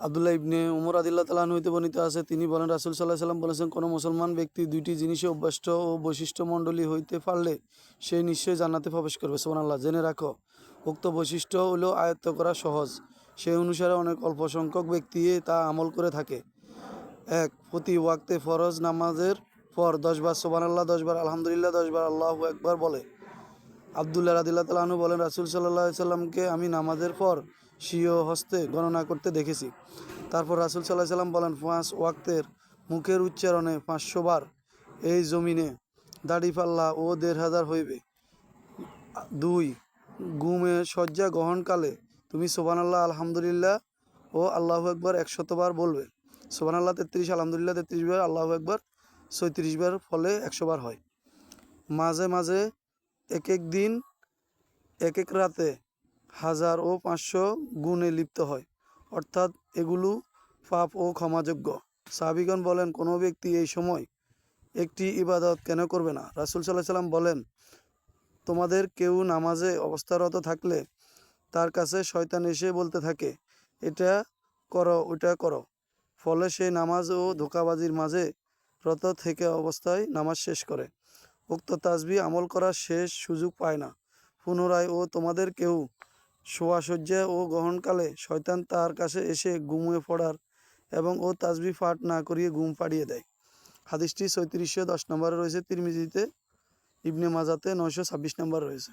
আব্দুল্লাহ ইবনে উমর রাদিয়াল্লাহু তাআলা আনহু হইতে বর্ণিত আছে, তিনি বলেন রাসূল সাল্লাল্লাহু আলাইহি সাল্লাম বলেছেন, কোনো মুসলমান ব্যক্তি দুইটি জিনিসে অভ্যস্ত ও বৈশিষ্ট্যমণ্ডলী হইতে পারলে সে নিশ্চয়ই জান্নাতে প্রবেশ করবে। সুবহানাল্লাহ। জেনে রাখো, উক্ত বৈশিষ্ট্য হলো আয়ত্ত করা সহজ। সেই অনুসারে অনেক অল্প সংখ্যক ব্যক্তি তা আমল করে থাকে। এক, প্রতি ওয়াক্তে ফরজ নামাজের পর 10 বার সুবহানাল্লাহ, 10 বার আলহামদুলিল্লাহ, 10 বার আল্লাহু আকবার বলে। আব্দুল্লাহ রাদিয়াল্লাহু তাআলা আনহু বলেন, রাসূল সাল্লাল্লাহু আলাইহি সাল্লামকে আমি নামাজের পর স্বীয় হস্তে গণনা করতে দেখেছি। তারপর রাসূল সাল্লাল্লাহু আলাইহি সাল্লাম বলেন, 5 ওয়াক্তের মুখের উচ্চারণে 500 বার এই জমিনে দাড়িপাল্লা ও 1500 হইবে। 2, ঘুমে শয্যা গ্রহণকালে তুমি সুবহানাল্লাহ, আলহামদুলিল্লাহ ও আল্লাহু আকবার 100 বার বলবে। সুবহানাল্লাহ 33, আলহামদুলিল্লাহ 33 বার, আল্লাহু আকবার 36 বার, ফলে 100 বার হয়। মাঝে মাঝে এক এক দিন এক এক রাতে 1000 ও 500 গুণে লিপ্ত হয়, অর্থাৎ এগুলো পাপ ও ক্ষমাযোগ্য। সাহাবীগণ বলেন, কোনো ব্যক্তি এই সময় একটি ইবাদত কেন করবে না? রাসূল সাল্লাল্লাহু আলাইহি সাল্লাম বলেন, তোমাদের কেউ নামাজে অবস্থারত থাকলে তার কাছে শয়তান এসে বলতে থাকে, এটা করো ওটা করো, ফলে সে নামাজ ও ধোঁকাবাজির মাঝে রত থেকে অবস্থায় নামাজ শেষ করে। উক্ত তাসবিহ আমল করার শেষ সুযোগ পায় না। পুনরায় ও তোমাদের কেউ শোয়াশয্যা ও গ্রহণকালে শয়তান তার কাছে এসে ঘুমিয়ে পড়ার এবং ও তাসবিহ পাঠ না করিয়ে ঘুম পাড়িয়ে দেয়। হাদিসটি 3410 নম্বরে রয়েছে, তিরমিজিতে, ইবনে মাজাতে 926 নম্বরে রয়েছে।